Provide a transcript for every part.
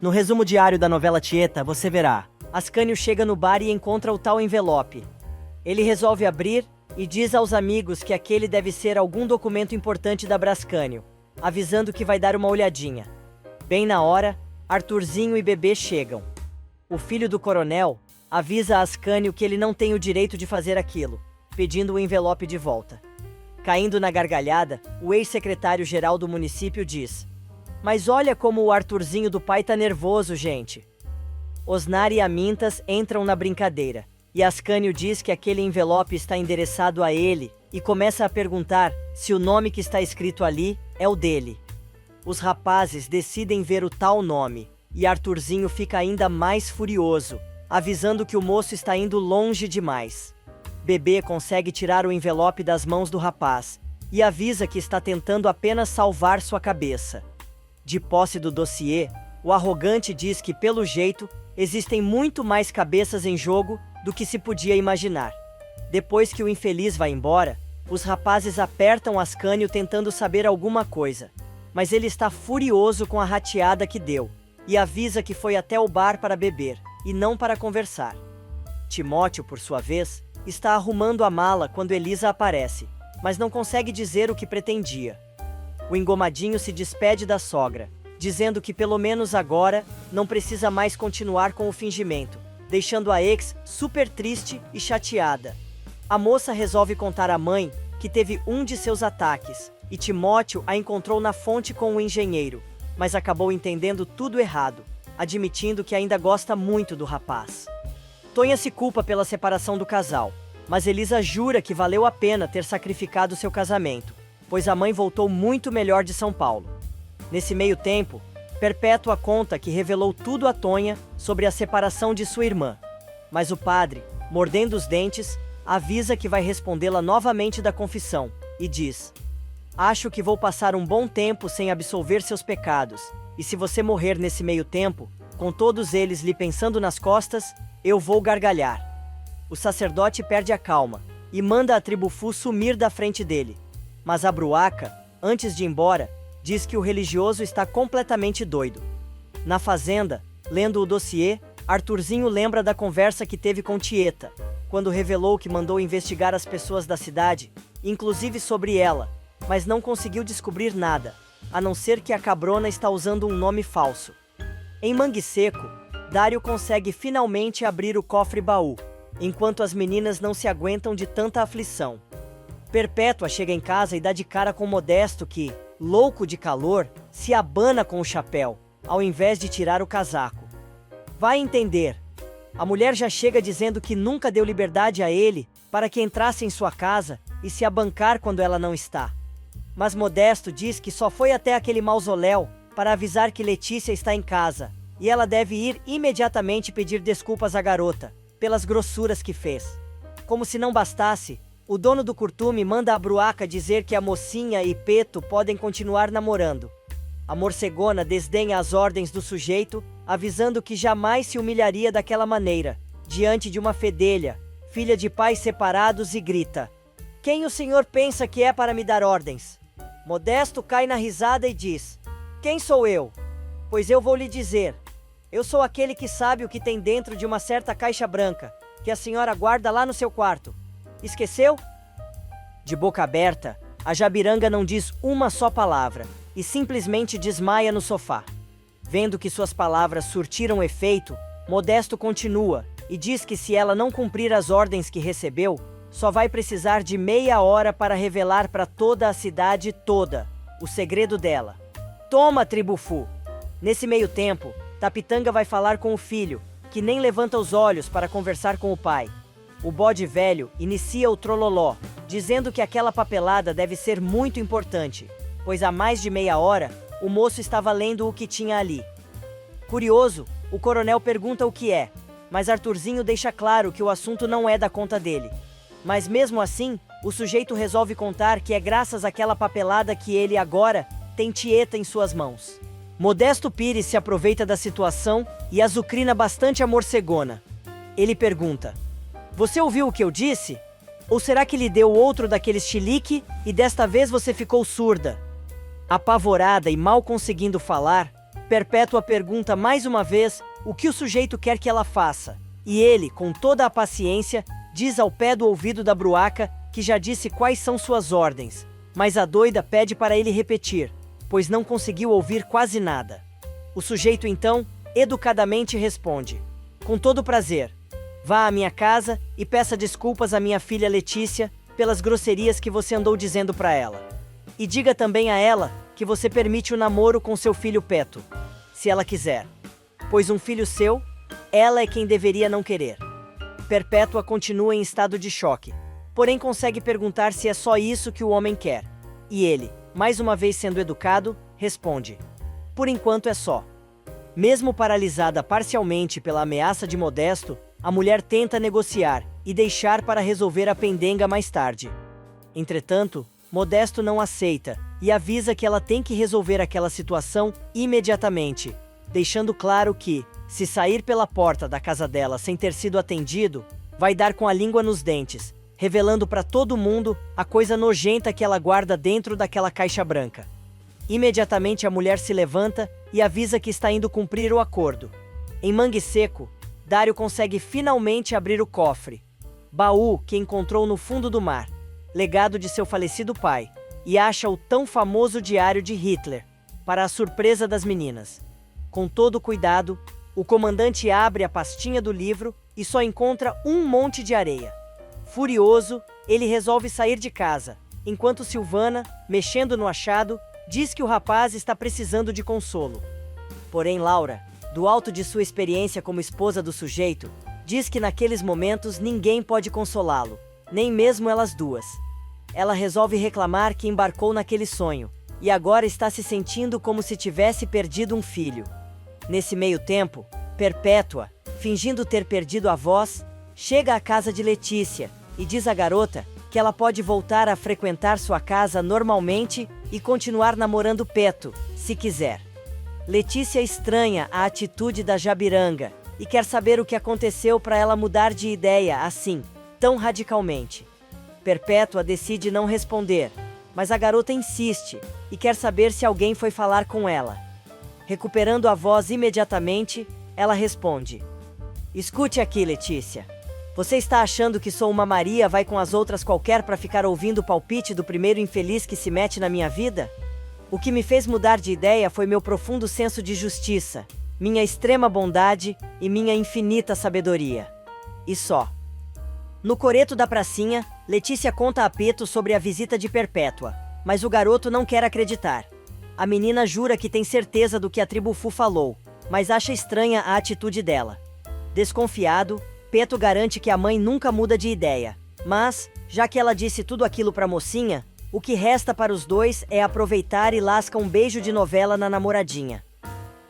No resumo diário da novela Tieta, você verá: Ascânio chega no bar e encontra o tal envelope. Ele resolve abrir e diz aos amigos que aquele deve ser algum documento importante da Brascânio, avisando que vai dar uma olhadinha. Bem na hora, Arthurzinho e Bebê chegam. O filho do coronel avisa a Ascânio que ele não tem o direito de fazer aquilo, pedindo o envelope de volta. Caindo na gargalhada, o ex-secretário-geral do município diz: "Mas olha como o Arthurzinho do pai tá nervoso, gente." Osnar e Amintas entram na brincadeira, e Ascânio diz que aquele envelope está endereçado a ele, e começa a perguntar se o nome que está escrito ali é o dele. Os rapazes decidem ver o tal nome, e Arthurzinho fica ainda mais furioso, avisando que o moço está indo longe demais. Bebê consegue tirar o envelope das mãos do rapaz, e avisa que está tentando apenas salvar sua cabeça. De posse do dossiê, o arrogante diz que, pelo jeito, existem muito mais cabeças em jogo do que se podia imaginar. Depois que o infeliz vai embora, os rapazes apertam Ascânio tentando saber alguma coisa, mas ele está furioso com a rateada que deu, e avisa que foi até o bar para beber, e não para conversar. Timóteo, por sua vez, está arrumando a mala quando Elisa aparece, mas não consegue dizer o que pretendia. O engomadinho se despede da sogra, dizendo que pelo menos agora não precisa mais continuar com o fingimento, deixando a ex super triste e chateada. A moça resolve contar à mãe que teve um de seus ataques, e Timóteo a encontrou na fonte com o engenheiro, mas acabou entendendo tudo errado, admitindo que ainda gosta muito do rapaz. Tonha se culpa pela separação do casal, mas Elisa jura que valeu a pena ter sacrificado seu casamento, pois a mãe voltou muito melhor de São Paulo. Nesse meio tempo, Perpétua conta que revelou tudo a Tonha sobre a separação de sua irmã, mas o padre, mordendo os dentes, avisa que vai respondê-la novamente da confissão, e diz: "Acho que vou passar um bom tempo sem absolver seus pecados, e se você morrer nesse meio tempo, com todos eles lhe pensando nas costas, eu vou gargalhar." O sacerdote perde a calma, e manda a Tribufu sumir da frente dele. Mas a Bruaca, antes de ir embora, diz que o religioso está completamente doido. Na fazenda, lendo o dossiê, Arthurzinho lembra da conversa que teve com Tieta, quando revelou que mandou investigar as pessoas da cidade, inclusive sobre ela, mas não conseguiu descobrir nada, a não ser que a cabrona está usando um nome falso. Em Mangue Seco, Dário consegue finalmente abrir o cofre-baú, enquanto as meninas não se aguentam de tanta aflição. Perpétua chega em casa e dá de cara com Modesto que, louco de calor, se abana com o chapéu, ao invés de tirar o casaco. Vai entender. A mulher já chega dizendo que nunca deu liberdade a ele para que entrasse em sua casa e se abancar quando ela não está. Mas Modesto diz que só foi até aquele mausoléu para avisar que Letícia está em casa, e ela deve ir imediatamente pedir desculpas à garota, pelas grossuras que fez. Como se não bastasse, o dono do curtume manda a Bruaca dizer que a mocinha e Peto podem continuar namorando. A morcegona desdenha as ordens do sujeito, avisando que jamais se humilharia daquela maneira, diante de uma fedelha, filha de pais separados, e grita: "Quem o senhor pensa que é para me dar ordens?" Modesto cai na risada e diz: "Quem sou eu? Pois eu vou lhe dizer. Eu sou aquele que sabe o que tem dentro de uma certa caixa branca, que a senhora guarda lá no seu quarto. Esqueceu?" De boca aberta, a Jabiranga não diz uma só palavra, e simplesmente desmaia no sofá. Vendo que suas palavras surtiram efeito, Modesto continua, e diz que se ela não cumprir as ordens que recebeu, só vai precisar de meia hora para revelar para toda a cidade toda o segredo dela. Toma, Tribufu! Nesse meio tempo, Tapitanga vai falar com o filho, que nem levanta os olhos para conversar com o pai. O bode velho inicia o trololó, dizendo que aquela papelada deve ser muito importante, pois há mais de meia hora, o moço estava lendo o que tinha ali. Curioso, o coronel pergunta o que é, mas Arthurzinho deixa claro que o assunto não é da conta dele. Mas mesmo assim, o sujeito resolve contar que é graças àquela papelada que ele agora tem Tieta em suas mãos. Modesto Pires se aproveita da situação e azucrina bastante a morcegona. Ele pergunta: "Você ouviu o que eu disse? Ou será que lhe deu outro daqueles chilique e desta vez você ficou surda?" Apavorada e mal conseguindo falar, Perpétua pergunta mais uma vez o que o sujeito quer que ela faça, e ele, com toda a paciência, diz ao pé do ouvido da bruaca que já disse quais são suas ordens, mas a doida pede para ele repetir, pois não conseguiu ouvir quase nada. O sujeito então, educadamente responde: com todo prazer, vá à minha casa e peça desculpas à minha filha Letícia pelas grosserias que você andou dizendo para ela. E diga também a ela que você permite o namoro com seu filho Peto, se ela quiser, pois um filho seu, ela é quem deveria não querer. Perpétua continua em estado de choque, porém consegue perguntar se é só isso que o homem quer. E ele, mais uma vez sendo educado, responde: por enquanto é só. Mesmo paralisada parcialmente pela ameaça de Modesto, a mulher tenta negociar e deixar para resolver a pendenga mais tarde. Entretanto, Modesto não aceita e avisa que ela tem que resolver aquela situação imediatamente, deixando claro que, se sair pela porta da casa dela sem ter sido atendido, vai dar com a língua nos dentes, revelando para todo mundo a coisa nojenta que ela guarda dentro daquela caixa branca. Imediatamente a mulher se levanta e avisa que está indo cumprir o acordo. Em Mangue Seco, Dário consegue finalmente abrir o cofre, baú que encontrou no fundo do mar, legado de seu falecido pai, e acha o tão famoso diário de Hitler, para a surpresa das meninas. Com todo cuidado, o comandante abre a pastinha do livro e só encontra um monte de areia. Furioso, ele resolve sair de casa, enquanto Silvana, mexendo no achado, diz que o rapaz está precisando de consolo. Porém, Laura, do alto de sua experiência como esposa do sujeito, diz que naqueles momentos ninguém pode consolá-lo, nem mesmo elas duas. Ela resolve reclamar que embarcou naquele sonho, e agora está se sentindo como se tivesse perdido um filho. Nesse meio tempo, Perpétua, fingindo ter perdido a voz, chega à casa de Letícia e diz à garota que ela pode voltar a frequentar sua casa normalmente e continuar namorando Peto, se quiser. Letícia estranha a atitude da Jabiranga e quer saber o que aconteceu para ela mudar de ideia assim, tão radicalmente. Perpétua decide não responder, mas a garota insiste e quer saber se alguém foi falar com ela. Recuperando a voz imediatamente, ela responde: escute aqui, Letícia. Você está achando que sou uma Maria vai com as outras qualquer para ficar ouvindo o palpite do primeiro infeliz que se mete na minha vida? O que me fez mudar de ideia foi meu profundo senso de justiça, minha extrema bondade e minha infinita sabedoria. E só. No coreto da pracinha, Letícia conta a Peto sobre a visita de Perpétua, mas o garoto não quer acreditar. A menina jura que tem certeza do que a Tribufu falou, mas acha estranha a atitude dela. Desconfiado, Peto garante que a mãe nunca muda de ideia, mas, já que ela disse tudo aquilo pra mocinha, o que resta para os dois é aproveitar e lasca um beijo de novela na namoradinha.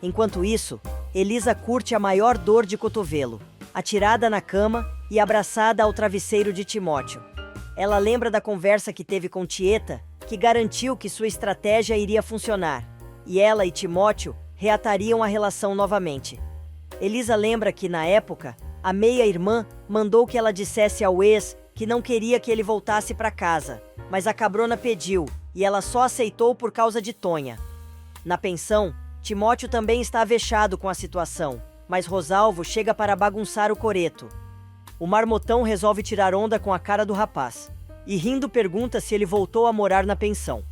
Enquanto isso, Elisa curte a maior dor de cotovelo, atirada na cama e abraçada ao travesseiro de Timóteo. Ela lembra da conversa que teve com Tieta, que garantiu que sua estratégia iria funcionar, e ela e Timóteo reatariam a relação novamente. Elisa lembra que, na época, a meia-irmã mandou que ela dissesse ao ex que não queria que ele voltasse para casa, mas a cabrona pediu, e ela só aceitou por causa de Tonha. Na pensão, Timóteo também está avexado com a situação, mas Rosalvo chega para bagunçar o coreto. O marmotão resolve tirar onda com a cara do rapaz, e rindo pergunta se ele voltou a morar na pensão.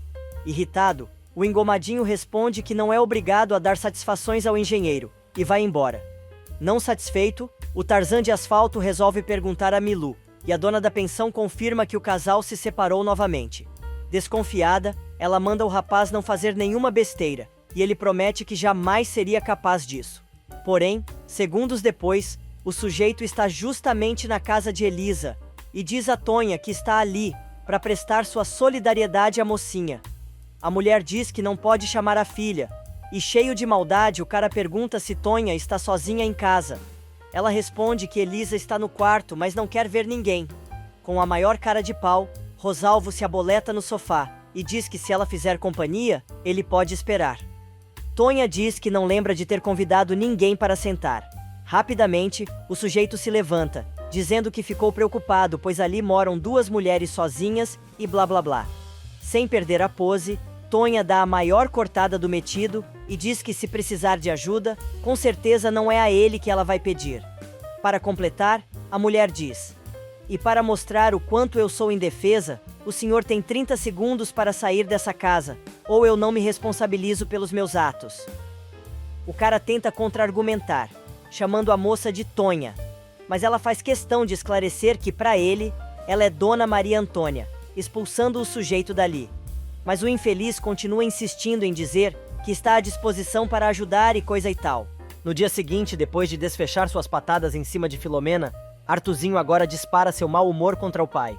Irritado, o engomadinho responde que não é obrigado a dar satisfações ao engenheiro, e vai embora. Não satisfeito, o Tarzan de asfalto resolve perguntar a Milu, e a dona da pensão confirma que o casal se separou novamente. Desconfiada, ela manda o rapaz não fazer nenhuma besteira, e ele promete que jamais seria capaz disso. Porém, segundos depois, o sujeito está justamente na casa de Elisa, e diz a Tonha que está ali, para prestar sua solidariedade à mocinha. A mulher diz que não pode chamar a filha, e cheio de maldade o cara pergunta se Tonha está sozinha em casa. Ela responde que Elisa está no quarto, mas não quer ver ninguém. Com a maior cara de pau, Rosalvo se aboleta no sofá, e diz que se ela fizer companhia, ele pode esperar. Tonha diz que não lembra de ter convidado ninguém para sentar. Rapidamente, o sujeito se levanta, dizendo que ficou preocupado, pois ali moram duas mulheres sozinhas e blá blá blá. Sem perder a pose, Tonha dá a maior cortada do metido e diz que se precisar de ajuda, com certeza não é a ele que ela vai pedir. Para completar, a mulher diz: "E para mostrar o quanto eu sou indefesa, o senhor tem 30 segundos para sair dessa casa, ou eu não me responsabilizo pelos meus atos." O cara tenta contra-argumentar, chamando a moça de Tonha, mas ela faz questão de esclarecer que, para ele, ela é Dona Maria Antônia, expulsando o sujeito dali. Mas o infeliz continua insistindo em dizer que está à disposição para ajudar e coisa e tal. No dia seguinte, depois de desfechar suas patadas em cima de Filomena, Artuzinho agora dispara seu mau humor contra o pai.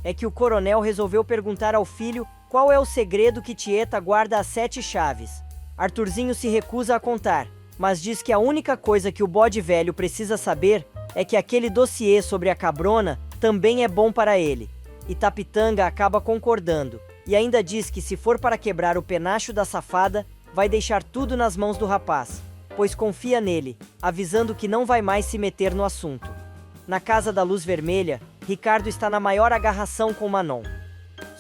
É que o coronel resolveu perguntar ao filho qual é o segredo que Tieta guarda as 7 chaves. Arthurzinho se recusa a contar, mas diz que a única coisa que o bode velho precisa saber é que aquele dossiê sobre a cabrona também é bom para ele. E Tapitanga acaba concordando, e ainda diz que se for para quebrar o penacho da safada, vai deixar tudo nas mãos do rapaz, pois confia nele, avisando que não vai mais se meter no assunto. Na casa da luz vermelha, Ricardo está na maior agarração com Manon.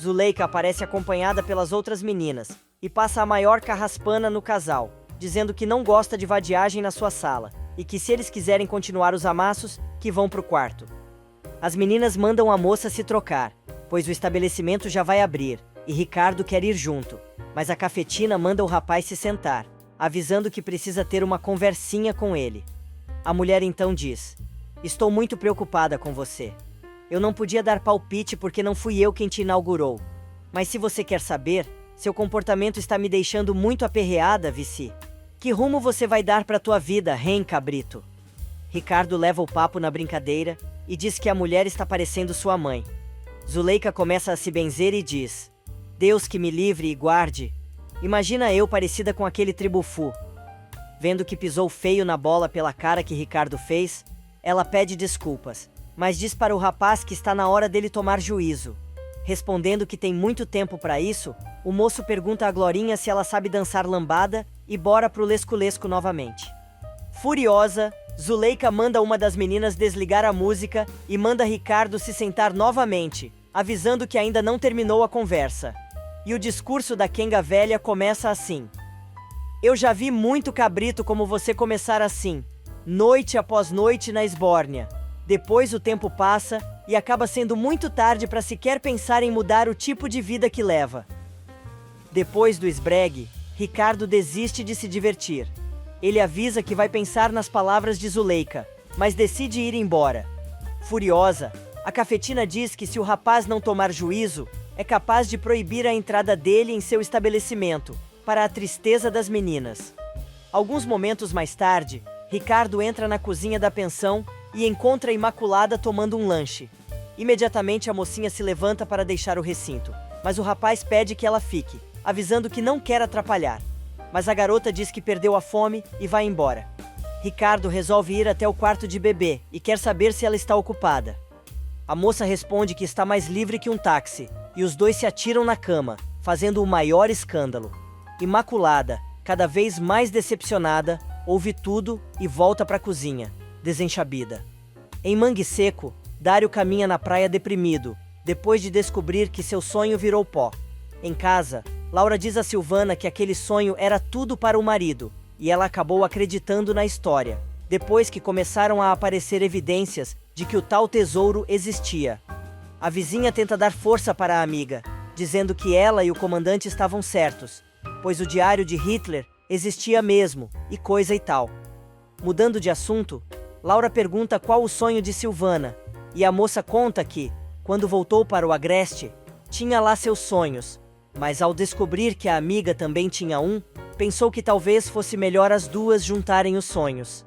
Zuleika aparece acompanhada pelas outras meninas, e passa a maior carraspana no casal, dizendo que não gosta de vadiagem na sua sala, e que se eles quiserem continuar os amassos, que vão pro quarto. As meninas mandam a moça se trocar, pois o estabelecimento já vai abrir, e Ricardo quer ir junto, mas a cafetina manda o rapaz se sentar, avisando que precisa ter uma conversinha com ele. A mulher então diz: "Estou muito preocupada com você. Eu não podia dar palpite porque não fui eu quem te inaugurou. Mas se você quer saber, seu comportamento está me deixando muito aperreada, Vici. Que rumo você vai dar para tua vida, hein, cabrito?" Ricardo leva o papo na brincadeira e diz que a mulher está parecendo sua mãe. Zuleika começa a se benzer e diz: "Deus que me livre e guarde. Imagina eu parecida com aquele tribufu." Vendo que pisou feio na bola pela cara que Ricardo fez, ela pede desculpas, mas diz para o rapaz que está na hora dele tomar juízo. Respondendo que tem muito tempo para isso, o moço pergunta a Glorinha se ela sabe dançar lambada e bora pro lesco-lesco novamente. Furiosa, Zuleika manda uma das meninas desligar a música e manda Ricardo se sentar novamente, avisando que ainda não terminou a conversa. E o discurso da Quenga velha começa assim: "Eu já vi muito cabrito como você começar assim, noite após noite na esbórnia. Depois o tempo passa e acaba sendo muito tarde para sequer pensar em mudar o tipo de vida que leva." Depois do esbregue, Ricardo desiste de se divertir. Ele avisa que vai pensar nas palavras de Zuleika, mas decide ir embora. Furiosa, a cafetina diz que se o rapaz não tomar juízo, é capaz de proibir a entrada dele em seu estabelecimento, para a tristeza das meninas. Alguns momentos mais tarde, Ricardo entra na cozinha da pensão e encontra a Imaculada tomando um lanche. Imediatamente a mocinha se levanta para deixar o recinto, mas o rapaz pede que ela fique, avisando que não quer atrapalhar. Mas a garota diz que perdeu a fome e vai embora. Ricardo resolve ir até o quarto de bebê e quer saber se ela está ocupada. A moça responde que está mais livre que um táxi, e os dois se atiram na cama, fazendo o maior escândalo. Imaculada, cada vez mais decepcionada, ouve tudo e volta para a cozinha, desenxabida. Em Mangue Seco, Dário caminha na praia deprimido, depois de descobrir que seu sonho virou pó. Em casa, Laura diz a Silvana que aquele sonho era tudo para o marido, e ela acabou acreditando na história, depois que começaram a aparecer evidências de que o tal tesouro existia. A vizinha tenta dar força para a amiga, dizendo que ela e o comandante estavam certos, pois o diário de Hitler existia mesmo, e coisa e tal. Mudando de assunto, Laura pergunta qual o sonho de Silvana, e a moça conta que, quando voltou para o Agreste, tinha lá seus sonhos, mas ao descobrir que a amiga também tinha um, pensou que talvez fosse melhor as duas juntarem os sonhos.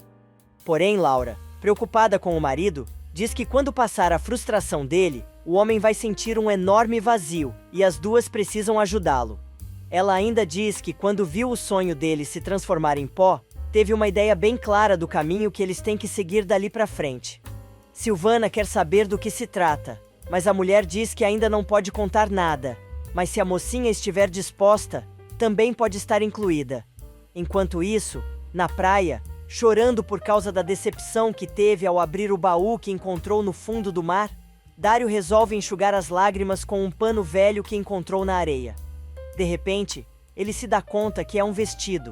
Porém, Laura, preocupada com o marido, diz que quando passar a frustração dele, o homem vai sentir um enorme vazio e as duas precisam ajudá-lo. Ela ainda diz que quando viu o sonho dele se transformar em pó, teve uma ideia bem clara do caminho que eles têm que seguir dali para frente. Silvana quer saber do que se trata, mas a mulher diz que ainda não pode contar nada, mas se a mocinha estiver disposta, também pode estar incluída. Enquanto isso, na praia, chorando por causa da decepção que teve ao abrir o baú que encontrou no fundo do mar, Dário resolve enxugar as lágrimas com um pano velho que encontrou na areia. De repente, ele se dá conta que é um vestido.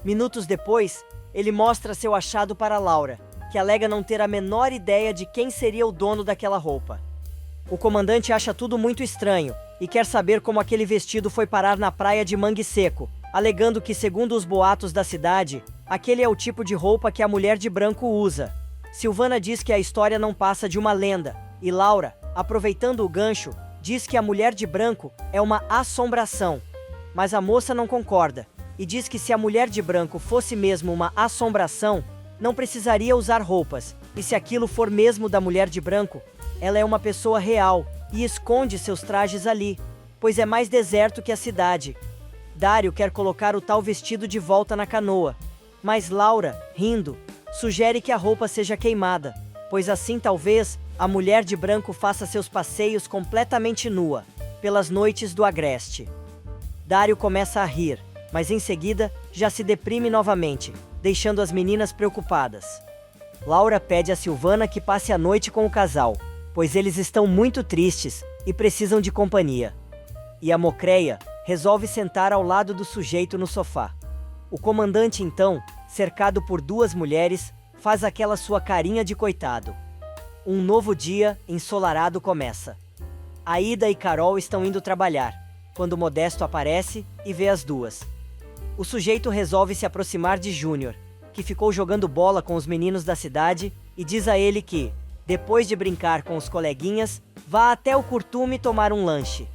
Minutos depois, ele mostra seu achado para Laura, que alega não ter a menor ideia de quem seria o dono daquela roupa. O comandante acha tudo muito estranho e quer saber como aquele vestido foi parar na praia de Mangue Seco, alegando que, segundo os boatos da cidade, aquele é o tipo de roupa que a mulher de branco usa. Silvana diz que a história não passa de uma lenda, e Laura, aproveitando o gancho, diz que a mulher de branco é uma assombração. Mas a moça não concorda, e diz que se a mulher de branco fosse mesmo uma assombração, não precisaria usar roupas, e se aquilo for mesmo da mulher de branco, ela é uma pessoa real e esconde seus trajes ali, pois é mais deserto que a cidade. Dário quer colocar o tal vestido de volta na canoa, mas Laura, rindo, sugere que a roupa seja queimada, pois assim talvez a mulher de branco faça seus passeios completamente nua, pelas noites do agreste. Dário começa a rir, mas em seguida já se deprime novamente, deixando as meninas preocupadas. Laura pede a Silvana que passe a noite com o casal, pois eles estão muito tristes e precisam de companhia. E a Mocreia resolve sentar ao lado do sujeito no sofá. O comandante então, cercado por duas mulheres, faz aquela sua carinha de coitado. Um novo dia ensolarado começa. Aida e Carol estão indo trabalhar, quando Modesto aparece e vê as duas. O sujeito resolve se aproximar de Júnior, que ficou jogando bola com os meninos da cidade, e diz a ele que, depois de brincar com os coleguinhas, vá até o Curtume tomar um lanche.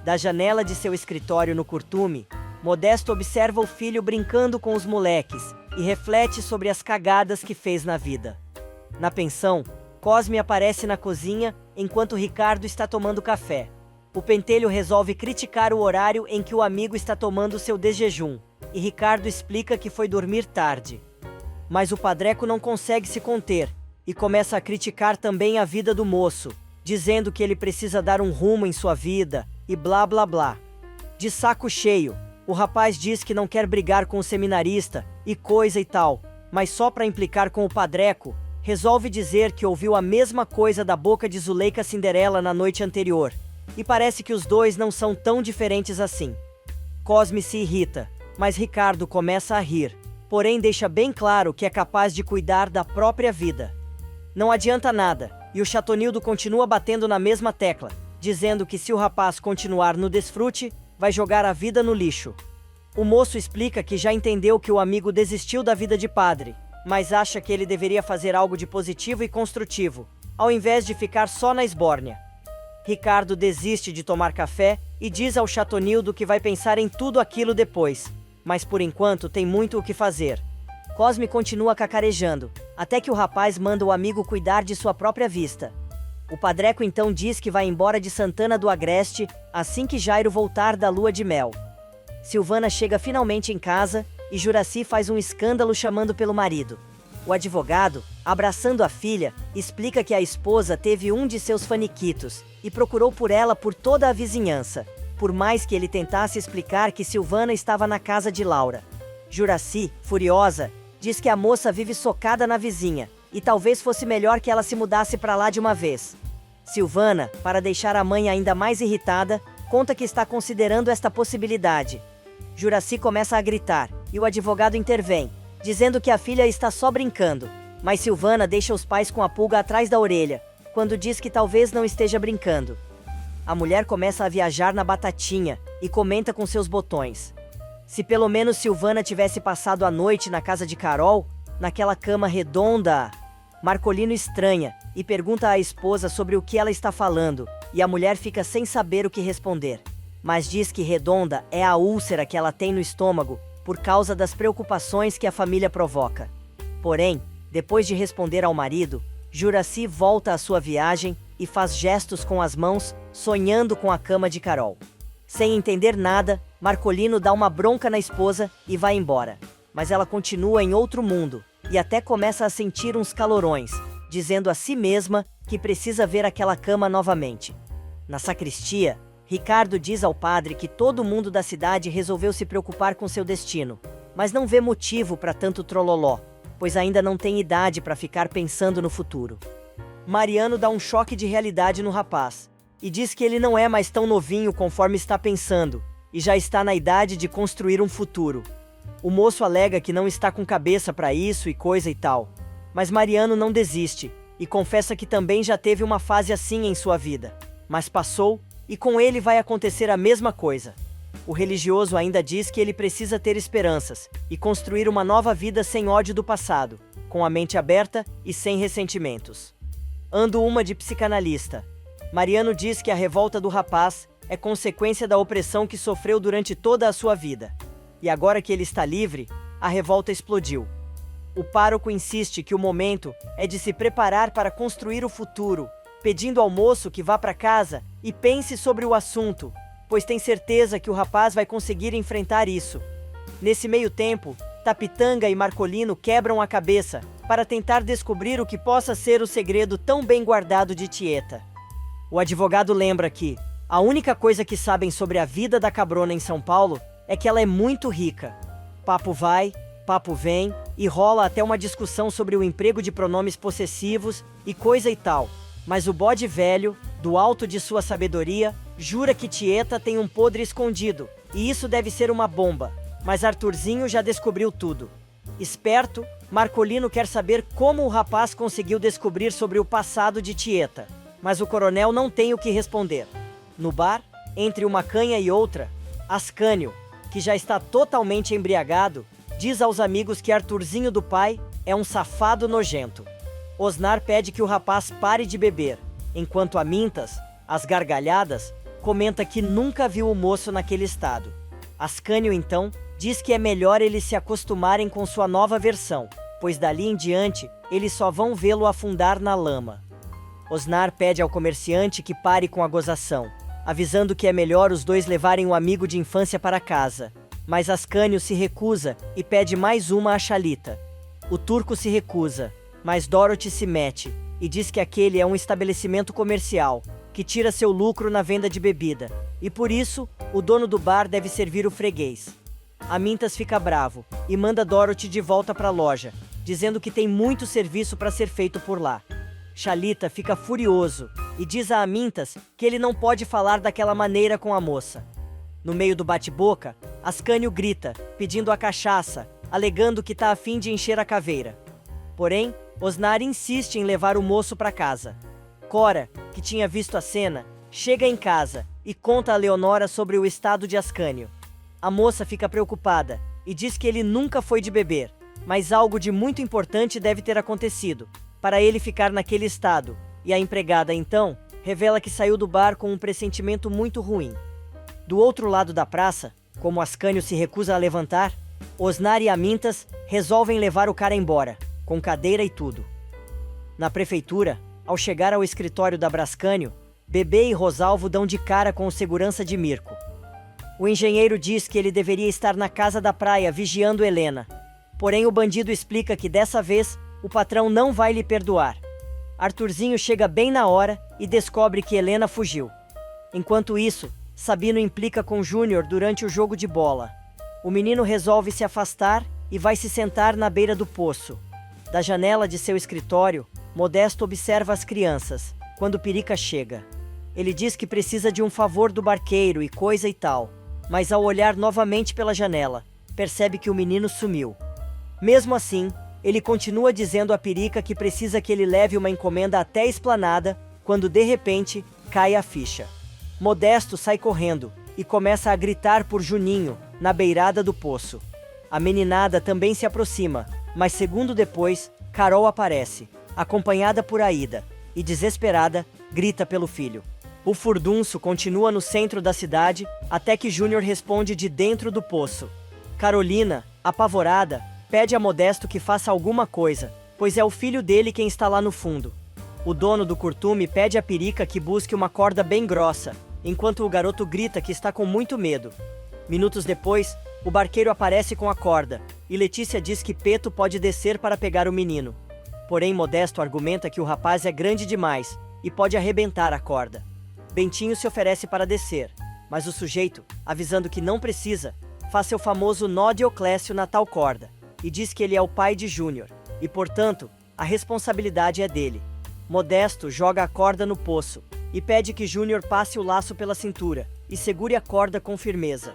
Da janela de seu escritório no Curtume, Modesto observa o filho brincando com os moleques e reflete sobre as cagadas que fez na vida. Na pensão, Cosme aparece na cozinha enquanto Ricardo está tomando café. O pentelho resolve criticar o horário em que o amigo está tomando seu desjejum, e Ricardo explica que foi dormir tarde. Mas o Padreco não consegue se conter e começa a criticar também a vida do moço, dizendo que ele precisa dar um rumo em sua vida e blá blá blá. De saco cheio, o rapaz diz que não quer brigar com o seminarista e coisa e tal, mas só para implicar com o Padreco, resolve dizer que ouviu a mesma coisa da boca de Zuleika Cinderela na noite anterior, e parece que os dois não são tão diferentes assim. Cosme se irrita, mas Ricardo começa a rir, porém deixa bem claro que é capaz de cuidar da própria vida. Não adianta nada, e o Chatonildo continua batendo na mesma tecla, dizendo que se o rapaz continuar no desfrute, vai jogar a vida no lixo. O moço explica que já entendeu que o amigo desistiu da vida de padre, mas acha que ele deveria fazer algo de positivo e construtivo, ao invés de ficar só na esbórnia. Ricardo desiste de tomar café e diz ao Chatonildo que vai pensar em tudo aquilo depois, mas por enquanto tem muito o que fazer. Cosme continua cacarejando, até que o rapaz manda o amigo cuidar de sua própria vista. O Padreco então diz que vai embora de Santana do Agreste assim que Jairo voltar da lua de mel. Silvana chega finalmente em casa e Juraci faz um escândalo chamando pelo marido. O advogado, abraçando a filha, explica que a esposa teve um de seus faniquitos e procurou por ela por toda a vizinhança, por mais que ele tentasse explicar que Silvana estava na casa de Laura. Juraci, furiosa, diz que a moça vive socada na vizinha e talvez fosse melhor que ela se mudasse para lá de uma vez. Silvana, para deixar a mãe ainda mais irritada, conta que está considerando esta possibilidade. Juraci começa a gritar e o advogado intervém, dizendo que a filha está só brincando, mas Silvana deixa os pais com a pulga atrás da orelha, quando diz que talvez não esteja brincando. A mulher começa a viajar na batatinha e comenta com seus botões. Se pelo menos Silvana tivesse passado a noite na casa de Carol, naquela cama redonda... Marcolino estranha e pergunta à esposa sobre o que ela está falando, e a mulher fica sem saber o que responder, mas diz que redonda é a úlcera que ela tem no estômago por causa das preocupações que a família provoca. Porém, depois de responder ao marido, Juraci volta à sua viagem e faz gestos com as mãos, sonhando com a cama de Carol. Sem entender nada, Marcolino dá uma bronca na esposa e vai embora, mas ela continua em outro mundo, e até começa a sentir uns calorões, dizendo a si mesma que precisa ver aquela cama novamente. Na sacristia, Ricardo diz ao padre que todo mundo da cidade resolveu se preocupar com seu destino, mas não vê motivo para tanto trololó, pois ainda não tem idade para ficar pensando no futuro. Mariano dá um choque de realidade no rapaz, e diz que ele não é mais tão novinho conforme está pensando, e já está na idade de construir um futuro. O moço alega que não está com cabeça para isso e coisa e tal. Mas Mariano não desiste, e confessa que também já teve uma fase assim em sua vida. Mas passou, e com ele vai acontecer a mesma coisa. O religioso ainda diz que ele precisa ter esperanças, e construir uma nova vida sem ódio do passado, com a mente aberta e sem ressentimentos. Ando uma de psicanalista. Mariano diz que a revolta do rapaz é consequência da opressão que sofreu durante toda a sua vida. E agora que ele está livre, a revolta explodiu. O pároco insiste que o momento é de se preparar para construir o futuro, pedindo ao moço que vá para casa e pense sobre o assunto, pois tem certeza que o rapaz vai conseguir enfrentar isso. Nesse meio tempo, Tapitanga e Marcolino quebram a cabeça para tentar descobrir o que possa ser o segredo tão bem guardado de Tieta. O advogado lembra que a única coisa que sabem sobre a vida da cabrona em São Paulo é que ela é muito rica. Papo vai, papo vem, e rola até uma discussão sobre o emprego de pronomes possessivos e coisa e tal. Mas o bode velho, do alto de sua sabedoria, jura que Tieta tem um podre escondido, e isso deve ser uma bomba. Mas Arthurzinho já descobriu tudo. Esperto, Marcolino quer saber como o rapaz conseguiu descobrir sobre o passado de Tieta. Mas o coronel não tem o que responder. No bar, entre uma canha e outra, Ascânio, que já está totalmente embriagado, diz aos amigos que Arthurzinho do pai é um safado nojento. Osnar pede que o rapaz pare de beber, enquanto Amintas, às gargalhadas, comenta que nunca viu o moço naquele estado. Ascânio, então, diz que é melhor eles se acostumarem com sua nova versão, pois dali em diante eles só vão vê-lo afundar na lama. Osnar pede ao comerciante que pare com a gozação, avisando que é melhor os dois levarem o amigo de infância para casa. Mas Ascânio se recusa e pede mais uma a Chalita. O turco se recusa, mas Dorothy se mete e diz que aquele é um estabelecimento comercial, que tira seu lucro na venda de bebida, e por isso o dono do bar deve servir o freguês. Amintas fica bravo e manda Dorothy de volta para a loja, dizendo que tem muito serviço para ser feito por lá. Chalita fica furioso e diz a Amintas que ele não pode falar daquela maneira com a moça. No meio do bate-boca, Ascânio grita, pedindo a cachaça, alegando que tá a fim de encher a caveira. Porém, Osnar insiste em levar o moço para casa. Cora, que tinha visto a cena, chega em casa e conta a Leonora sobre o estado de Ascânio. A moça fica preocupada e diz que ele nunca foi de beber, mas algo de muito importante deve ter acontecido para ele ficar naquele estado, e a empregada, então, revela que saiu do bar com um pressentimento muito ruim. Do outro lado da praça, como Ascânio se recusa a levantar, Osnar e Amintas resolvem levar o cara embora, com cadeira e tudo. Na prefeitura, ao chegar ao escritório da Brascânio, Bebê e Rosalvo dão de cara com o segurança de Mirko. O engenheiro diz que ele deveria estar na casa da praia vigiando Helena. Porém, o bandido explica que dessa vez o patrão não vai lhe perdoar. Arthurzinho chega bem na hora e descobre que Helena fugiu. Enquanto isso, Sabino implica com Júnior durante o jogo de bola. O menino resolve se afastar e vai se sentar na beira do poço. Da janela de seu escritório, Modesto observa as crianças, quando Pirica chega. Ele diz que precisa de um favor do barqueiro e coisa e tal, mas ao olhar novamente pela janela, percebe que o menino sumiu. Mesmo assim, ele continua dizendo a Pirica que precisa que ele leve uma encomenda até a esplanada, quando de repente cai a ficha. Modesto sai correndo e começa a gritar por Juninho, na beirada do poço. A meninada também se aproxima, mas segundo depois, Carol aparece, acompanhada por Aida, e desesperada, grita pelo filho. O furdunço continua no centro da cidade, até que Júnior responde de dentro do poço. Carolina, apavorada, pede a Modesto que faça alguma coisa, pois é o filho dele quem está lá no fundo. O dono do curtume pede a Pirica que busque uma corda bem grossa, enquanto o garoto grita que está com muito medo. Minutos depois, o barqueiro aparece com a corda, e Letícia diz que Peto pode descer para pegar o menino. Porém, Modesto argumenta que o rapaz é grande demais e pode arrebentar a corda. Bentinho se oferece para descer, mas o sujeito, avisando que não precisa, faz seu famoso nó de Euclécio na tal corda, e diz que ele é o pai de Júnior, e portanto, a responsabilidade é dele. Modesto joga a corda no poço, e pede que Júnior passe o laço pela cintura, e segure a corda com firmeza.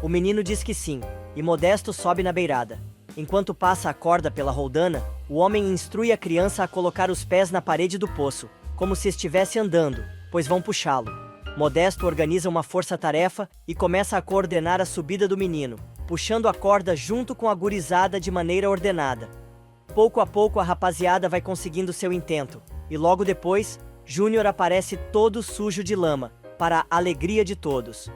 O menino diz que sim, e Modesto sobe na beirada. Enquanto passa a corda pela roldana, o homem instrui a criança a colocar os pés na parede do poço, como se estivesse andando, pois vão puxá-lo. Modesto organiza uma força-tarefa e começa a coordenar a subida do menino, puxando a corda junto com a gurizada de maneira ordenada. Pouco a pouco a rapaziada vai conseguindo seu intento, e logo depois, Júnior aparece todo sujo de lama, para a alegria de todos.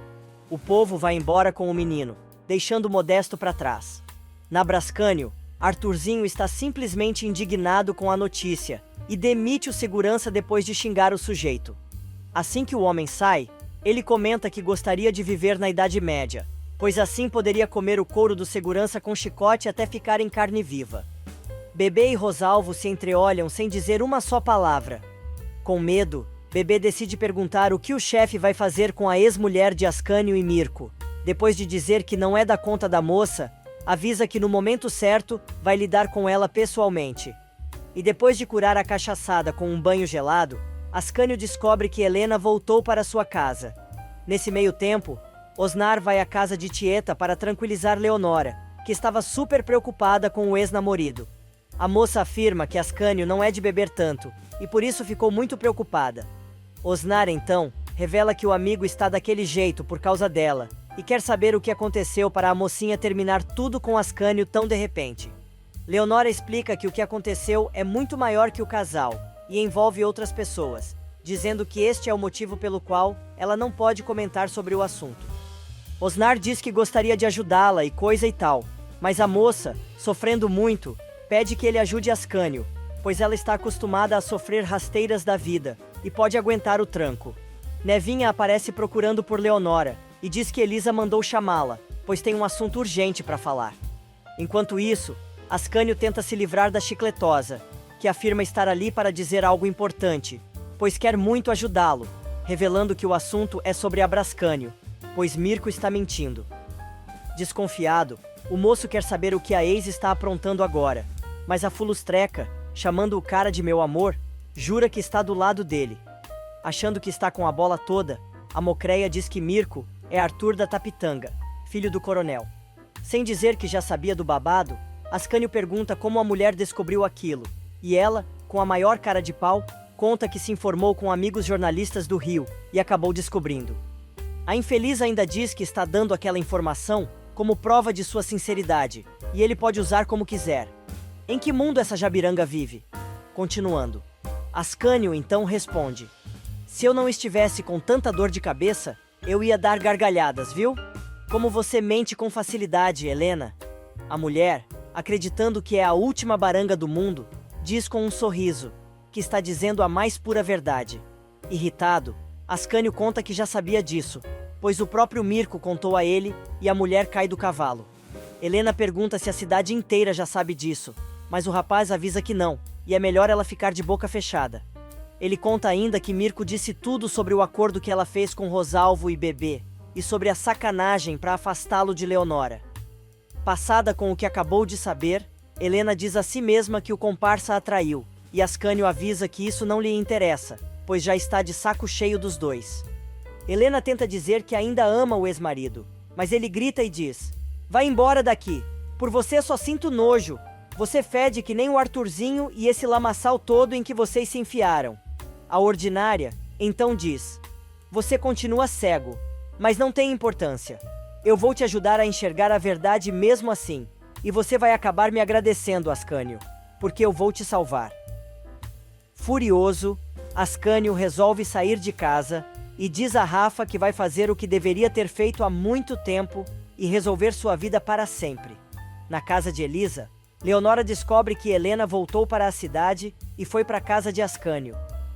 O povo vai embora com o menino, deixando Modesto para trás. Na Brascânio, Arthurzinho está simplesmente indignado com a notícia e demite o segurança depois de xingar o sujeito. Assim que o homem sai, ele comenta que gostaria de viver na Idade Média, pois assim poderia comer o couro do segurança com chicote até ficar em carne viva. Bebê e Rosalvo se entreolham sem dizer uma só palavra. Com medo, Bebê decide perguntar o que o chefe vai fazer com a ex-mulher de Ascânio e Mirko. Depois de dizer que não é da conta da moça, avisa que no momento certo vai lidar com ela pessoalmente. E depois de curar a cachaçada com um banho gelado, Ascânio descobre que Helena voltou para sua casa. Nesse meio tempo, Osnar vai à casa de Tieta para tranquilizar Leonora, que estava super preocupada com o ex-namorado. A moça afirma que Ascânio não é de beber tanto, e por isso ficou muito preocupada. Osnar, então, revela que o amigo está daquele jeito por causa dela, e quer saber o que aconteceu para a mocinha terminar tudo com Ascânio tão de repente. Leonora explica que o que aconteceu é muito maior que o casal, e envolve outras pessoas, dizendo que este é o motivo pelo qual ela não pode comentar sobre o assunto. Osnar diz que gostaria de ajudá-la e coisa e tal, mas a moça, sofrendo muito, pede que ele ajude Ascânio, pois ela está acostumada a sofrer rasteiras da vida e pode aguentar o tranco. Nevinha aparece procurando por Leonora e diz que Elisa mandou chamá-la, pois tem um assunto urgente para falar. Enquanto isso, Ascânio tenta se livrar da Chicletosa, que afirma estar ali para dizer algo importante, pois quer muito ajudá-lo, revelando que o assunto é sobre a Brascânio, pois Mirko está mentindo. Desconfiado, o moço quer saber o que a ex está aprontando agora, mas a Fulustreca, chamando o cara de meu amor, jura que está do lado dele. Achando que está com a bola toda, a Mocreia diz que Mirko é Arthur da Tapitanga, filho do coronel. Sem dizer que já sabia do babado, Ascânio pergunta como a mulher descobriu aquilo, e ela, com a maior cara de pau, conta que se informou com amigos jornalistas do Rio e acabou descobrindo. A infeliz ainda diz que está dando aquela informação como prova de sua sinceridade, e ele pode usar como quiser. Em que mundo essa jabiranga vive? Continuando. Ascânio então responde: se eu não estivesse com tanta dor de cabeça, eu ia dar gargalhadas, viu? Como você mente com facilidade, Helena. A mulher, acreditando que é a última baranga do mundo, diz com um sorriso, que está dizendo a mais pura verdade. Irritado, Ascânio conta que já sabia disso, pois o próprio Mirko contou a ele e a mulher cai do cavalo. Helena pergunta se a cidade inteira já sabe disso, mas o rapaz avisa que não, e é melhor ela ficar de boca fechada. Ele conta ainda que Mirko disse tudo sobre o acordo que ela fez com Rosalvo e Bebê, e sobre a sacanagem para afastá-lo de Leonora. Passada com o que acabou de saber, Helena diz a si mesma que o comparsa a traiu, e Ascânio avisa que isso não lhe interessa, pois já está de saco cheio dos dois. Helena tenta dizer que ainda ama o ex-marido, mas ele grita e diz: vai embora daqui, por você só sinto nojo, você fede que nem o Arthurzinho e esse lamaçal todo em que vocês se enfiaram. A ordinária, então diz: você continua cego, mas não tem importância. Eu vou te ajudar a enxergar a verdade mesmo assim, e você vai acabar me agradecendo, Ascânio, porque eu vou te salvar. Furioso, Ascânio resolve sair de casa e diz a Rafa que vai fazer o que deveria ter feito há muito tempo e resolver sua vida para sempre. Na casa de Elisa, Leonora descobre que Helena voltou para a cidade e foi para a casa de Ascânio.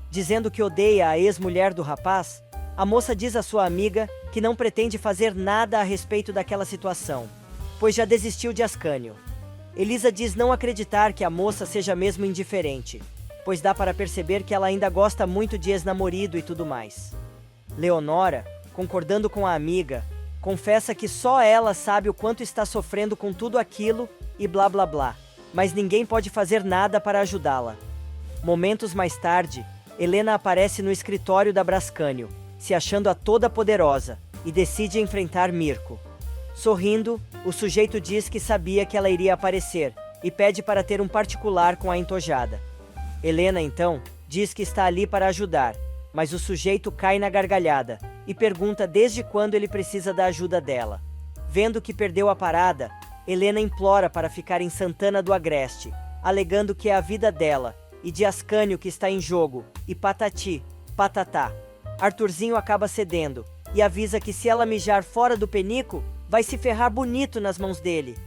Dizendo que odeia a ex-mulher do rapaz, a moça diz à sua amiga que não pretende fazer nada a respeito daquela situação, pois já desistiu de Ascânio. Elisa diz não acreditar que a moça seja mesmo indiferente, pois dá para perceber que ela ainda gosta muito de ex-namorado e tudo mais. Leonora, concordando com a amiga, confessa que só ela sabe o quanto está sofrendo com tudo aquilo e blá blá blá, mas ninguém pode fazer nada para ajudá-la. Momentos mais tarde, Helena aparece no escritório da Brascânio, se achando a toda-poderosa, e decide enfrentar Mirko. Sorrindo, o sujeito diz que sabia que ela iria aparecer, e pede para ter um particular com a entojada. Helena, então, diz que está ali para ajudar, mas o sujeito cai na gargalhada, e pergunta desde quando ele precisa da ajuda dela. Vendo que perdeu a parada, Helena implora para ficar em Santana do Agreste, alegando que é a vida dela, e de Ascânio que está em jogo, e patati, patatá. Arthurzinho acaba cedendo, e avisa que se ela mijar fora do penico, vai se ferrar bonito nas mãos dele.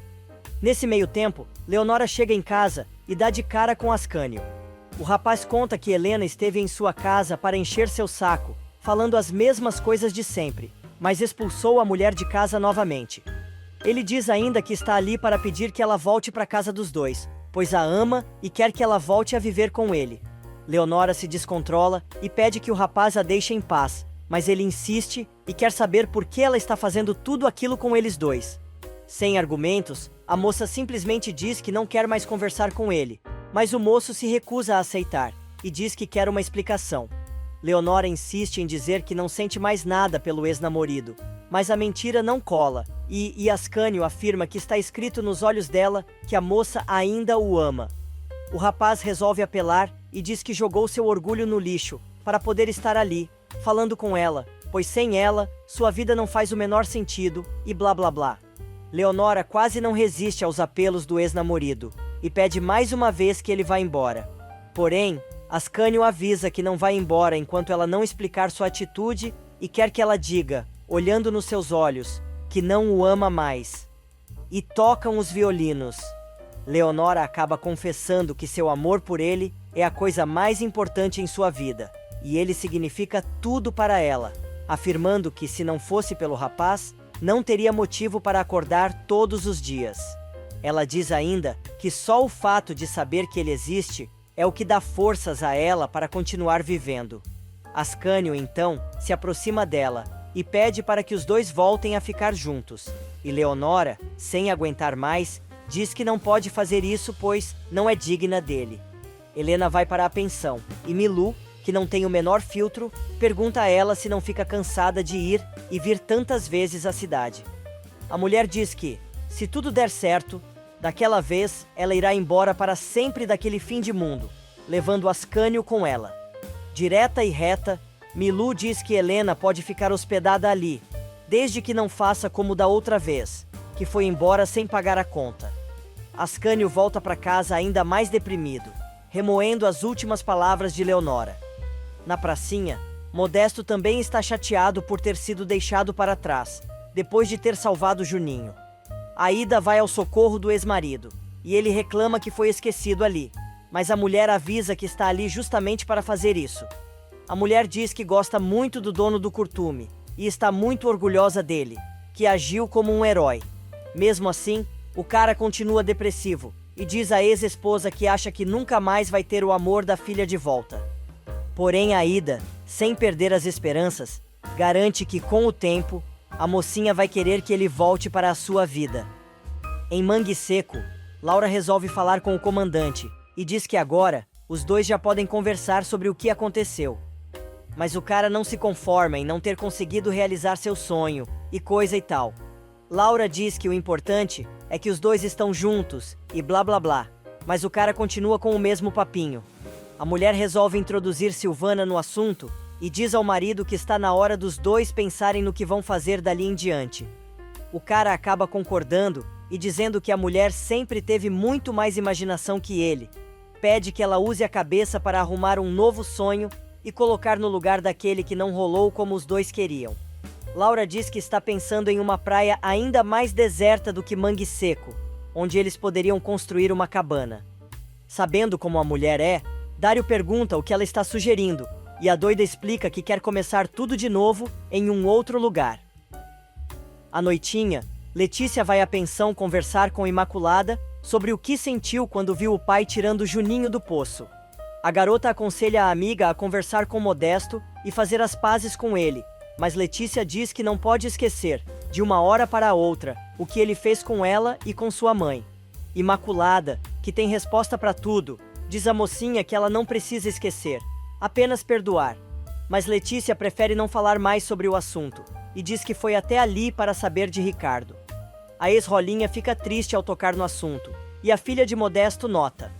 Nesse meio tempo, Leonora chega em casa e dá de cara com Ascânio. O rapaz conta que Helena esteve em sua casa para encher seu saco, falando as mesmas coisas de sempre, mas expulsou a mulher de casa novamente. Ele diz ainda que está ali para pedir que ela volte para casa dos dois, pois a ama e quer que ela volte a viver com ele. Leonora se descontrola e pede que o rapaz a deixe em paz, mas ele insiste e quer saber por que ela está fazendo tudo aquilo com eles dois. Sem argumentos, a moça simplesmente diz que não quer mais conversar com ele, mas o moço se recusa a aceitar e diz que quer uma explicação. Leonora insiste em dizer que não sente mais nada pelo ex-namorado, mas a mentira não cola, e Ascânio afirma que está escrito nos olhos dela que a moça ainda o ama. O rapaz resolve apelar e diz que jogou seu orgulho no lixo para poder estar ali, falando com ela, pois sem ela, sua vida não faz o menor sentido, e blá blá blá. Leonora quase não resiste aos apelos do ex-namorado, e pede mais uma vez que ele vá embora. Porém, Ascânio avisa que não vai embora enquanto ela não explicar sua atitude e quer que ela diga, olhando nos seus olhos, que não o ama mais. E tocam os violinos. Leonora acaba confessando que seu amor por ele é a coisa mais importante em sua vida, e ele significa tudo para ela, afirmando que se não fosse pelo rapaz, não teria motivo para acordar todos os dias. Ela diz ainda que só o fato de saber que ele existe é o que dá forças a ela para continuar vivendo. Ascânio, então, se aproxima dela e pede para que os dois voltem a ficar juntos. E Leonora, sem aguentar mais, diz que não pode fazer isso pois não é digna dele. Helena vai para a pensão e Milu, que não tem o menor filtro, pergunta a ela se não fica cansada de ir e vir tantas vezes à cidade. A mulher diz que, se tudo der certo, daquela vez ela irá embora para sempre daquele fim de mundo, levando Ascânio com ela. Direta e reta, Milu diz que Helena pode ficar hospedada ali, desde que não faça como da outra vez, que foi embora sem pagar a conta. Ascânio volta para casa ainda mais deprimido, remoendo as últimas palavras de Leonora. Na pracinha, Modesto também está chateado por ter sido deixado para trás, depois de ter salvado Juninho. Aida vai ao socorro do ex-marido, e ele reclama que foi esquecido ali, mas a mulher avisa que está ali justamente para fazer isso. A mulher diz que gosta muito do dono do curtume, e está muito orgulhosa dele, que agiu como um herói. Mesmo assim, o cara continua depressivo, e diz à ex-esposa que acha que nunca mais vai ter o amor da filha de volta. Porém, Aida, sem perder as esperanças, garante que com o tempo, a mocinha vai querer que ele volte para a sua vida. Em Mangue Seco, Laura resolve falar com o comandante e diz que agora os dois já podem conversar sobre o que aconteceu. Mas o cara não se conforma em não ter conseguido realizar seu sonho e coisa e tal. Laura diz que o importante é que os dois estão juntos e blá blá blá, mas o cara continua com o mesmo papinho. A mulher resolve introduzir Silvana no assunto e diz ao marido que está na hora dos dois pensarem no que vão fazer dali em diante. O cara acaba concordando e dizendo que a mulher sempre teve muito mais imaginação que ele. Pede que ela use a cabeça para arrumar um novo sonho e colocar no lugar daquele que não rolou como os dois queriam. Laura diz que está pensando em uma praia ainda mais deserta do que Mangue Seco, onde eles poderiam construir uma cabana. Sabendo como a mulher é, Dário pergunta o que ela está sugerindo, e a doida explica que quer começar tudo de novo em um outro lugar. À noitinha, Letícia vai à pensão conversar com Imaculada sobre o que sentiu quando viu o pai tirando Juninho do poço. A garota aconselha a amiga a conversar com Modesto e fazer as pazes com ele, mas Letícia diz que não pode esquecer, de uma hora para a outra, o que ele fez com ela e com sua mãe. Imaculada, que tem resposta para tudo, diz à mocinha que ela não precisa esquecer, apenas perdoar. Mas Letícia prefere não falar mais sobre o assunto, e diz que foi até ali para saber de Ricardo. A ex-Rolinha fica triste ao tocar no assunto, e a filha de Modesto nota.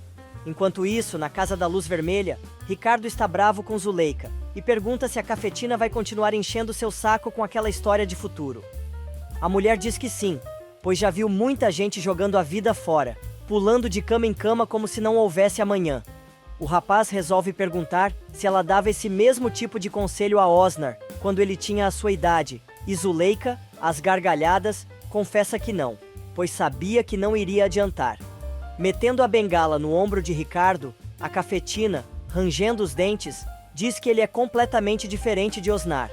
Enquanto isso, na casa da Luz Vermelha, Ricardo está bravo com Zuleika, e pergunta se a cafetina vai continuar enchendo seu saco com aquela história de futuro. A mulher diz que sim, pois já viu muita gente jogando a vida fora, pulando de cama em cama como se não houvesse amanhã. O rapaz resolve perguntar se ela dava esse mesmo tipo de conselho a Osnar, quando ele tinha a sua idade, e Zuleika, às gargalhadas, confessa que não, pois sabia que não iria adiantar. Metendo a bengala no ombro de Ricardo, a cafetina, rangendo os dentes, diz que ele é completamente diferente de Osnar.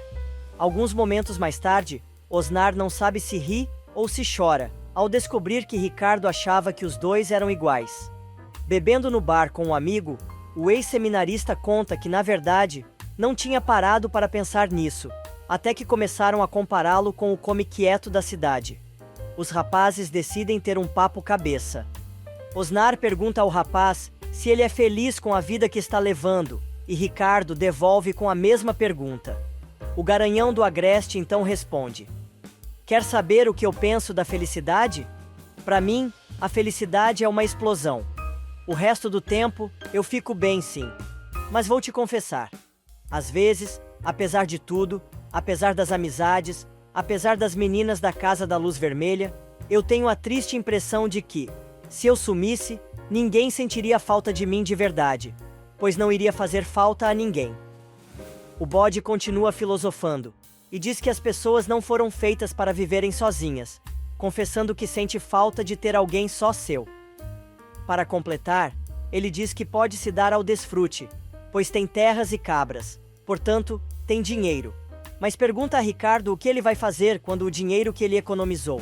Alguns momentos mais tarde, Osnar não sabe se ri ou se chora, ao descobrir que Ricardo achava que os dois eram iguais. Bebendo no bar com um amigo, o ex-seminarista conta que, na verdade, não tinha parado para pensar nisso, até que começaram a compará-lo com o come quieto da cidade. Os rapazes decidem ter um papo cabeça. Osnar pergunta ao rapaz se ele é feliz com a vida que está levando, e Ricardo devolve com a mesma pergunta. O garanhão do Agreste então responde: "Quer saber o que eu penso da felicidade? Para mim, a felicidade é uma explosão. O resto do tempo, eu fico bem sim. Mas vou te confessar. Às vezes, apesar de tudo, apesar das amizades, apesar das meninas da Casa da Luz Vermelha, eu tenho a triste impressão de que, se eu sumisse, ninguém sentiria falta de mim de verdade, pois não iria fazer falta a ninguém." O bode continua filosofando, e diz que as pessoas não foram feitas para viverem sozinhas, confessando que sente falta de ter alguém só seu. Para completar, ele diz que pode se dar ao desfrute, pois tem terras e cabras, portanto, tem dinheiro. Mas pergunta a Ricardo o que ele vai fazer quando o dinheiro que ele economizou.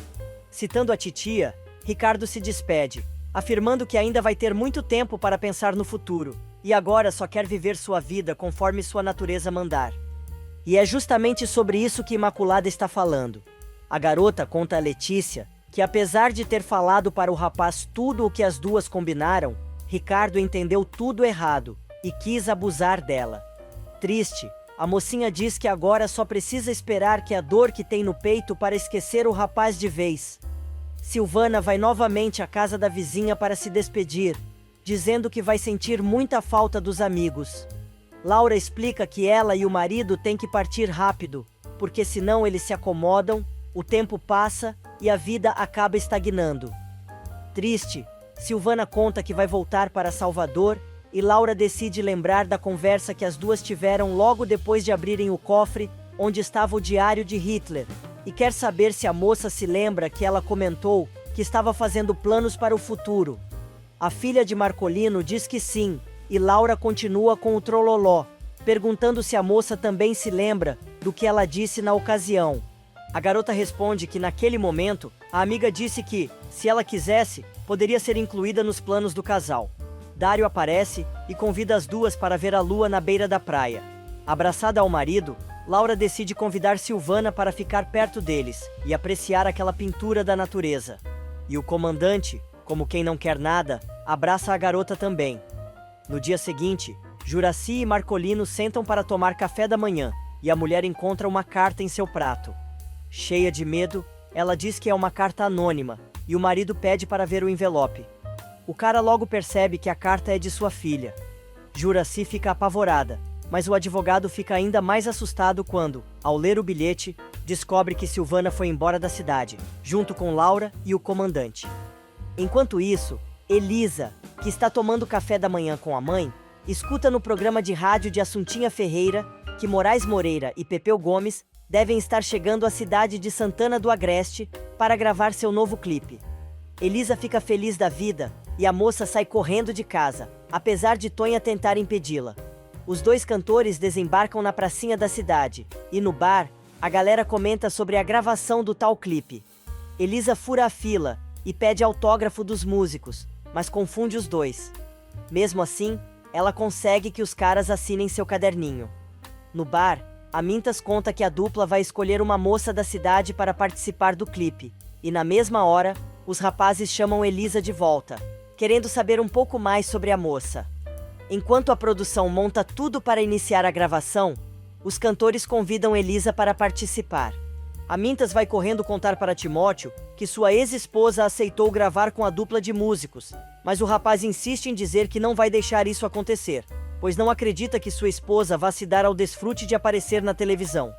Citando a titia, Ricardo se despede, afirmando que ainda vai ter muito tempo para pensar no futuro, e agora só quer viver sua vida conforme sua natureza mandar. E é justamente sobre isso que Imaculada está falando. A garota conta a Letícia que, apesar de ter falado para o rapaz tudo o que as duas combinaram, Ricardo entendeu tudo errado e quis abusar dela. Triste, a mocinha diz que agora só precisa esperar que a dor que tem no peito para esquecer o rapaz de vez. Silvana vai novamente à casa da vizinha para se despedir, dizendo que vai sentir muita falta dos amigos. Laura explica que ela e o marido têm que partir rápido, porque senão eles se acomodam, o tempo passa e a vida acaba estagnando. Triste, Silvana conta que vai voltar para Salvador e Laura decide lembrar da conversa que as duas tiveram logo depois de abrirem o cofre onde estava o diário de Hitler, e quer saber se a moça se lembra que ela comentou que estava fazendo planos para o futuro. A filha de Marcolino diz que sim, e Laura continua com o trololó, perguntando se a moça também se lembra do que ela disse na ocasião. A garota responde que naquele momento, a amiga disse que, se ela quisesse, poderia ser incluída nos planos do casal. Dário aparece e convida as duas para ver a lua na beira da praia. Abraçada ao marido, Laura decide convidar Silvana para ficar perto deles e apreciar aquela pintura da natureza. E o comandante, como quem não quer nada, abraça a garota também. No dia seguinte, Juraci e Marcolino sentam para tomar café da manhã, e a mulher encontra uma carta em seu prato. Cheia de medo, ela diz que é uma carta anônima, e o marido pede para ver o envelope. O cara logo percebe que a carta é de sua filha. Juraci fica apavorada, mas o advogado fica ainda mais assustado quando, ao ler o bilhete, descobre que Silvana foi embora da cidade, junto com Laura e o comandante. Enquanto isso, Elisa, que está tomando café da manhã com a mãe, escuta no programa de rádio de Assuntinha Ferreira que Moraes Moreira e Pepeu Gomes devem estar chegando à cidade de Santana do Agreste para gravar seu novo clipe. Elisa fica feliz da vida e a moça sai correndo de casa, apesar de Tonha tentar impedi-la. Os dois cantores desembarcam na pracinha da cidade e no bar, a galera comenta sobre a gravação do tal clipe. Elisa fura a fila e pede autógrafo dos músicos, mas confunde os dois. Mesmo assim, ela consegue que os caras assinem seu caderninho. No bar, a Mintas conta que a dupla vai escolher uma moça da cidade para participar do clipe, e na mesma hora, os rapazes chamam Elisa de volta, querendo saber um pouco mais sobre a moça. Enquanto a produção monta tudo para iniciar a gravação, os cantores convidam Elisa para participar. Amintas vai correndo contar para Timóteo que sua ex-esposa aceitou gravar com a dupla de músicos, mas o rapaz insiste em dizer que não vai deixar isso acontecer, pois não acredita que sua esposa vá se dar ao desfrute de aparecer na televisão.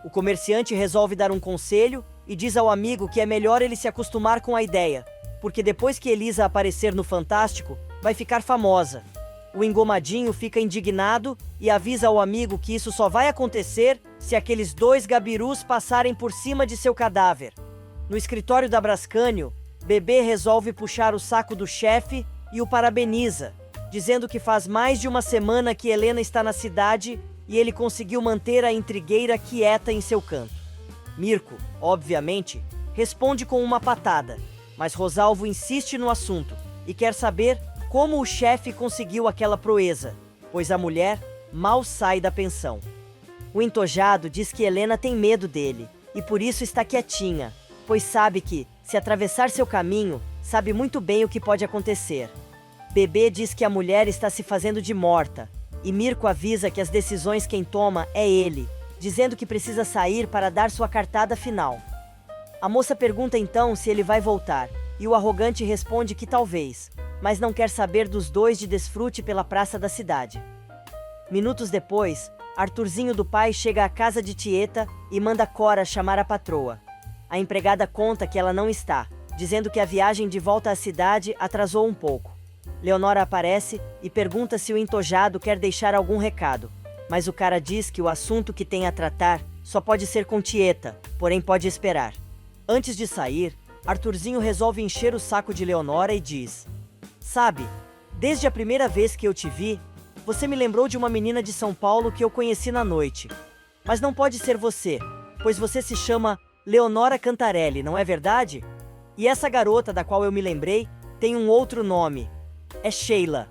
O comerciante resolve dar um conselho e diz ao amigo que é melhor ele se acostumar com a ideia, porque depois que Elisa aparecer no Fantástico, vai ficar famosa. O engomadinho fica indignado e avisa ao amigo que isso só vai acontecer se aqueles dois gabirus passarem por cima de seu cadáver. No escritório da Brascânio, Bebê resolve puxar o saco do chefe e o parabeniza, dizendo que faz mais de uma semana que Helena está na cidade e ele conseguiu manter a intrigueira quieta em seu canto. Mirko, obviamente, responde com uma patada, mas Rosalvo insiste no assunto e quer saber como o chefe conseguiu aquela proeza, pois a mulher mal sai da pensão. O entojado diz que Helena tem medo dele e por isso está quietinha, pois sabe que, se atravessar seu caminho, sabe muito bem o que pode acontecer. Bebê diz que a mulher está se fazendo de morta, e Mirko avisa que as decisões quem toma é ele, dizendo que precisa sair para dar sua cartada final. A moça pergunta então se ele vai voltar, e o arrogante responde que talvez, mas não quer saber dos dois de desfrute pela praça da cidade. Minutos depois, Arthurzinho do pai chega à casa de Tieta e manda Cora chamar a patroa. A empregada conta que ela não está, dizendo que a viagem de volta à cidade atrasou um pouco. Leonora aparece e pergunta se o entojado quer deixar algum recado, mas o cara diz que o assunto que tem a tratar só pode ser com Tieta, porém pode esperar. Antes de sair, Arthurzinho resolve encher o saco de Leonora e diz: "Sabe, desde a primeira vez que eu te vi, você me lembrou de uma menina de São Paulo que eu conheci na noite. Mas não pode ser você, pois você se chama Leonora Cantarelli, não é verdade? E essa garota da qual eu me lembrei tem um outro nome. É Sheila."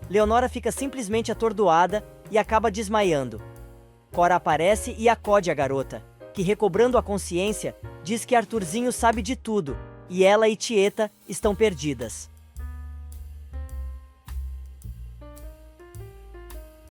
Leonora fica simplesmente atordoada e acaba desmaiando. Cora aparece e acode a garota, que, recobrando a consciência, diz que Arthurzinho sabe de tudo, e ela e Tieta estão perdidas.